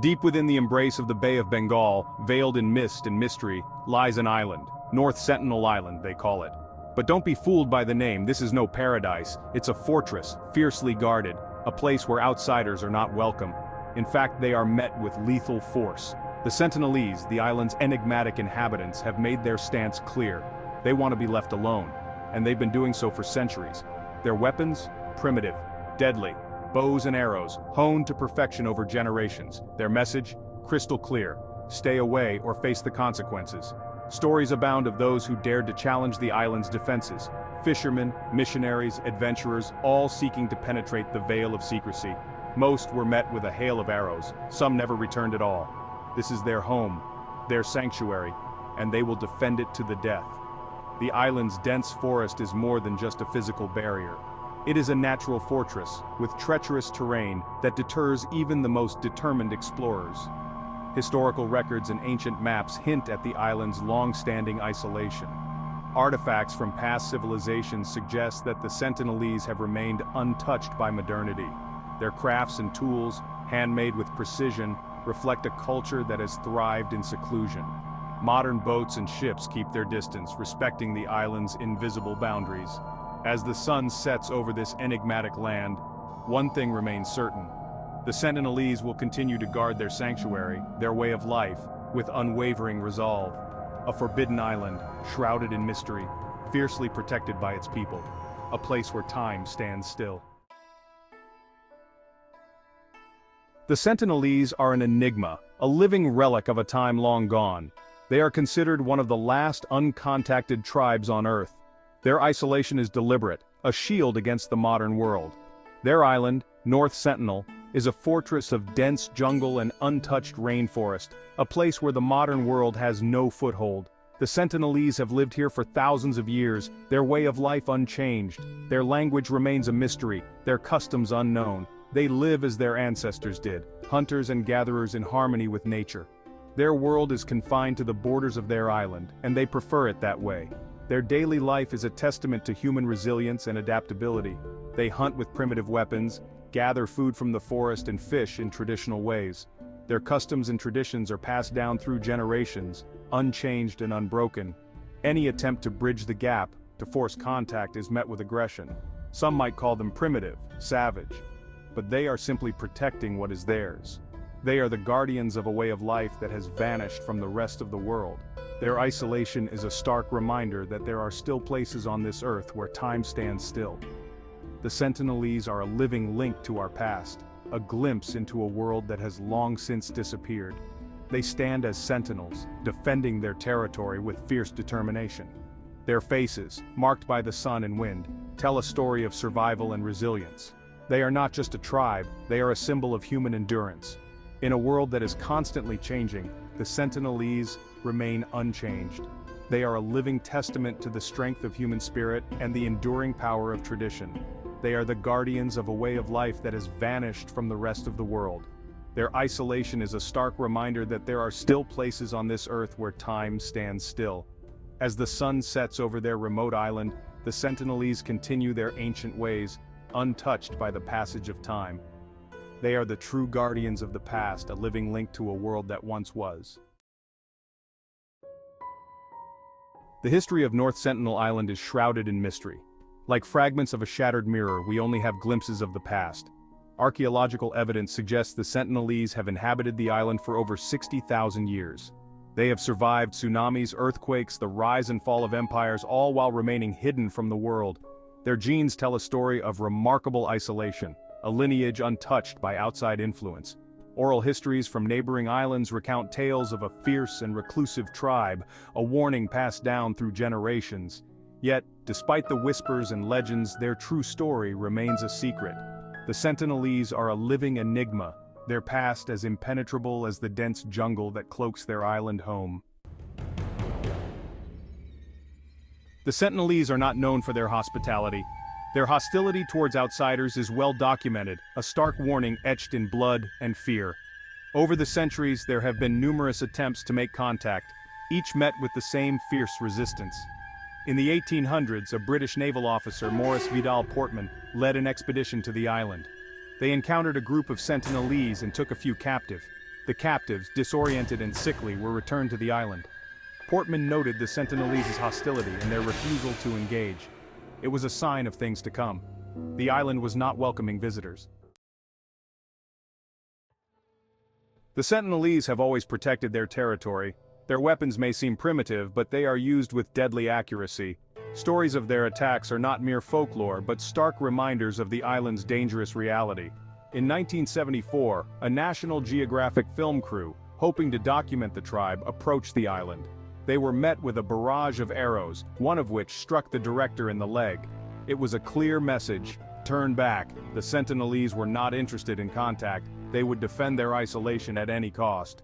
Deep within the embrace of the Bay of Bengal, veiled in mist and mystery, lies an island. North Sentinel Island, they call it. But don't be fooled by the name, this is no paradise. It's a fortress, fiercely guarded, a place where outsiders are not welcome. In fact, they are met with lethal force. The Sentinelese, the island's enigmatic inhabitants, have made their stance clear. They want to be left alone, and they've been doing so for centuries. Their weapons? Primitive, deadly, bows and arrows, honed to perfection over generations. Their message? Crystal clear: stay away or face the consequences. Stories abound of those who dared to challenge the island's defenses. Fishermen, missionaries, adventurers, all seeking to penetrate the veil of secrecy. Most were met with a hail of arrows, some never returned at all. This is their home, their sanctuary, and they will defend it to the death. The island's dense forest is more than just a physical barrier. It is a natural fortress, with treacherous terrain that deters even the most determined explorers. Historical records and ancient maps hint at the island's long-standing isolation. Artifacts from past civilizations suggest that the Sentinelese have remained untouched by modernity. Their crafts and tools, handmade with precision, reflect a culture that has thrived in seclusion. Modern boats and ships keep their distance, respecting the island's invisible boundaries. As the sun sets over this enigmatic land, one thing remains certain. The Sentinelese will continue to guard their sanctuary, their way of life, with unwavering resolve. A forbidden island, shrouded in mystery, fiercely protected by its people. A place where time stands still. The Sentinelese are an enigma, a living relic of a time long gone. They are considered one of the last uncontacted tribes on Earth. Their isolation is deliberate, a shield against the modern world. Their island, North Sentinel, is a fortress of dense jungle and untouched rainforest, a place where the modern world has no foothold. The Sentinelese have lived here for thousands of years, their way of life unchanged. Their language remains a mystery, their customs unknown. They live as their ancestors did, hunters and gatherers in harmony with nature. Their world is confined to the borders of their island, and they prefer it that way. Their daily life is a testament to human resilience and adaptability. They hunt with primitive weapons, gather food from the forest and fish in traditional ways. Their customs and traditions are passed down through generations, unchanged and unbroken. Any attempt to bridge the gap, to force contact, is met with aggression. Some might call them primitive, savage. But they are simply protecting what is theirs. They are the guardians of a way of life that has vanished from the rest of the world. Their isolation is a stark reminder that there are still places on this earth where time stands still. The Sentinelese are a living link to our past, a glimpse into a world that has long since disappeared. They stand as sentinels, defending their territory with fierce determination. Their faces, marked by the sun and wind, tell a story of survival and resilience. They are not just a tribe, they are a symbol of human endurance. In a world that is constantly changing, the Sentinelese remain unchanged. They are a living testament to the strength of human spirit and the enduring power of tradition. They are the guardians of a way of life that has vanished from the rest of the world. Their isolation is a stark reminder that there are still places on this earth where time stands still. As the sun sets over their remote island, the Sentinelese continue their ancient ways, untouched by the passage of time. They are the true guardians of the past, a living link to a world that once was. The history of North Sentinel Island is shrouded in mystery. Like fragments of a shattered mirror, we only have glimpses of the past. Archaeological evidence suggests the Sentinelese have inhabited the island for over 60,000 years. They have survived tsunamis, earthquakes, the rise and fall of empires, all while remaining hidden from the world. Their genes tell a story of remarkable isolation, a lineage untouched by outside influence. Oral histories from neighboring islands recount tales of a fierce and reclusive tribe, a warning passed down through generations. Yet, despite the whispers and legends, their true story remains a secret. The Sentinelese are a living enigma, their past as impenetrable as the dense jungle that cloaks their island home. The Sentinelese are not known for their hospitality. Their hostility towards outsiders is well documented, a stark warning etched in blood and fear. Over the centuries, there have been numerous attempts to make contact, each met with the same fierce resistance. In the 1800s, a British naval officer, Maurice Vidal Portman, led an expedition to the island. They encountered a group of Sentinelese and took a few captive. The captives, disoriented and sickly, were returned to the island. Portman noted the Sentinelese's hostility and their refusal to engage. It was a sign of things to come. The island was not welcoming visitors. The Sentinelese have always protected their territory. Their weapons may seem primitive, but they are used with deadly accuracy. Stories of their attacks are not mere folklore, but stark reminders of the island's dangerous reality. In 1974, a National Geographic film crew, hoping to document the tribe, approached the island. They were met with a barrage of arrows, one of which struck the director in the leg. It was a clear message: turn back. The Sentinelese were not interested in contact. They would defend their isolation at any cost.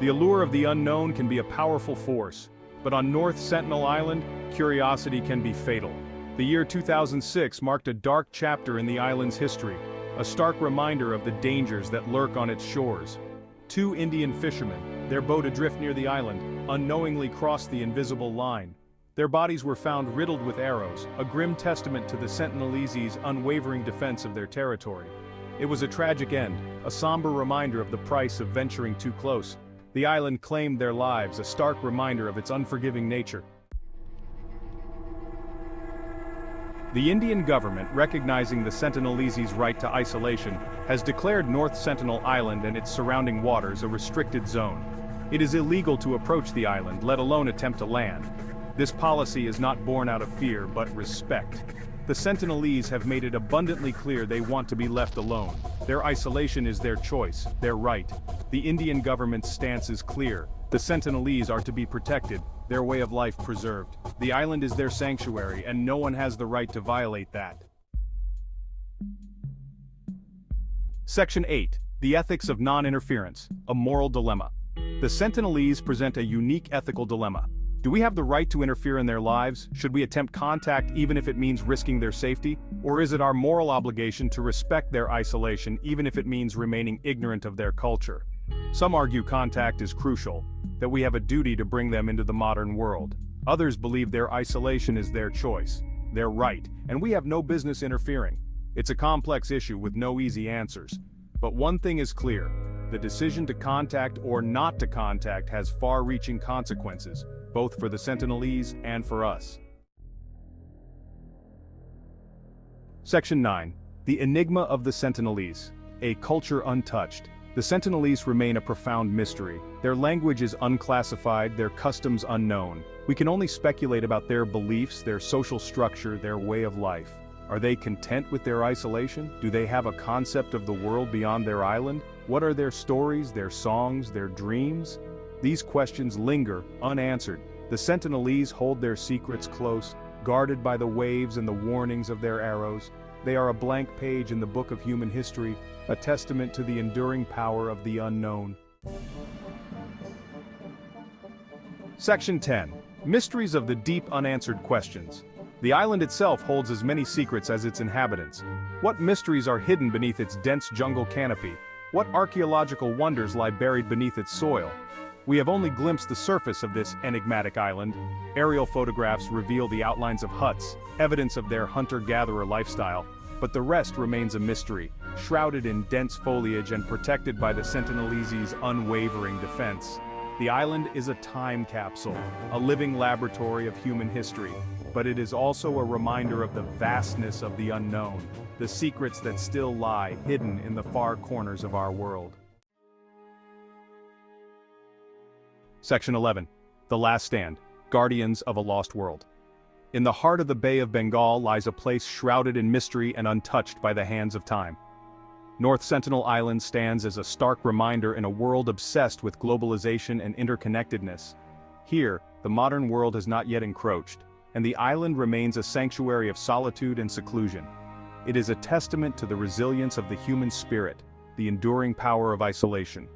The allure of the unknown can be a powerful force, but on North Sentinel Island, curiosity can be fatal. The year 2006 marked a dark chapter in the island's history, a stark reminder of the dangers that lurk on its shores. Two Indian fishermen, their boat adrift near the island, unknowingly crossed the invisible line. Their bodies were found riddled with arrows, a grim testament to the Sentinelese's unwavering defense of their territory. It was a tragic end, a somber reminder of the price of venturing too close. The island claimed their lives, a stark reminder of its unforgiving nature. The Indian government, recognizing the Sentinelese's right to isolation, has declared North Sentinel Island and its surrounding waters a restricted zone. It is illegal to approach the island, let alone attempt to land. This policy is not born out of fear, but respect. The Sentinelese have made it abundantly clear they want to be left alone. Their isolation is their choice, their right. The Indian government's stance is clear. The Sentinelese are to be protected, their way of life preserved. The island is their sanctuary, and no one has the right to violate that. Section 8. The Ethics of Non-Interference, a Moral Dilemma. The Sentinelese present a unique ethical dilemma. Do we have the right to interfere in their lives? Should we attempt contact even if it means risking their safety? Or is it our moral obligation to respect their isolation even if it means remaining ignorant of their culture? Some argue contact is crucial, that we have a duty to bring them into the modern world. Others believe their isolation is their choice, their right, and we have no business interfering. It's a complex issue with no easy answers. But one thing is clear: the decision to contact or not to contact has far-reaching consequences, both for the Sentinelese and for us. Section 9. The Enigma of the Sentinelese, a culture untouched. The Sentinelese remain a profound mystery. Their language is unclassified, their customs unknown. We can only speculate about their beliefs, their social structure, their way of life. Are they content with their isolation? Do they have a concept of the world beyond their island? What are their stories, their songs, their dreams? These questions linger, unanswered. The Sentinelese hold their secrets close, guarded by the waves and the warnings of their arrows. They are a blank page in the book of human history, a testament to the enduring power of the unknown. Section 10. Mysteries of the deep unanswered questions. The island itself holds as many secrets as its inhabitants. What mysteries are hidden beneath its dense jungle canopy? What archaeological wonders lie buried beneath its soil? We have only glimpsed the surface of this enigmatic island. Aerial photographs reveal the outlines of huts, evidence of their hunter-gatherer lifestyle, but the rest remains a mystery, shrouded in dense foliage and protected by the Sentinelese's unwavering defense. The island is a time capsule, a living laboratory of human history, but it is also a reminder of the vastness of the unknown, the secrets that still lie hidden in the far corners of our world. Section 11. The Last Stand, Guardians of a Lost World. In the heart of the Bay of Bengal lies a place shrouded in mystery and untouched by the hands of time. North Sentinel Island stands as a stark reminder in a world obsessed with globalization and interconnectedness. Here, the modern world has not yet encroached, and the island remains a sanctuary of solitude and seclusion. It is a testament to the resilience of the human spirit, the enduring power of isolation.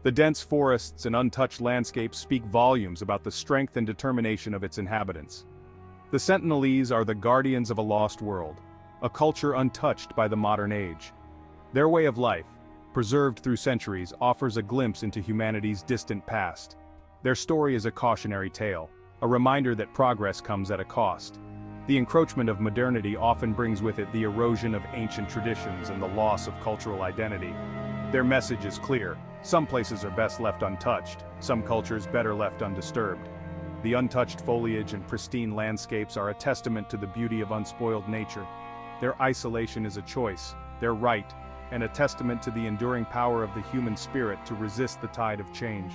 The dense forests and untouched landscapes speak volumes about the strength and determination of its inhabitants. The Sentinelese are the guardians of a lost world, a culture untouched by the modern age. Their way of life, preserved through centuries, offers a glimpse into humanity's distant past. Their story is a cautionary tale, a reminder that progress comes at a cost. The encroachment of modernity often brings with it the erosion of ancient traditions and the loss of cultural identity. Their message is clear: some places are best left untouched, some cultures better left undisturbed. The untouched foliage and pristine landscapes are a testament to the beauty of unspoiled nature. Their isolation is a choice, their right, and a testament to the enduring power of the human spirit to resist the tide of change.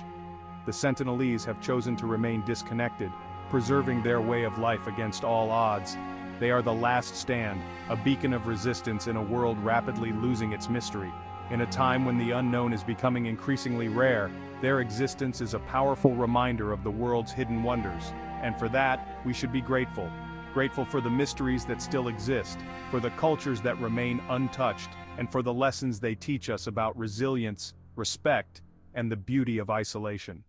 The Sentinelese have chosen to remain disconnected, preserving their way of life against all odds. They are the last stand, a beacon of resistance in a world rapidly losing its mystery. In a time when the unknown is becoming increasingly rare, their existence is a powerful reminder of the world's hidden wonders, and for that, we should be grateful. Grateful for the mysteries that still exist, for the cultures that remain untouched, and for the lessons they teach us about resilience, respect, and the beauty of isolation.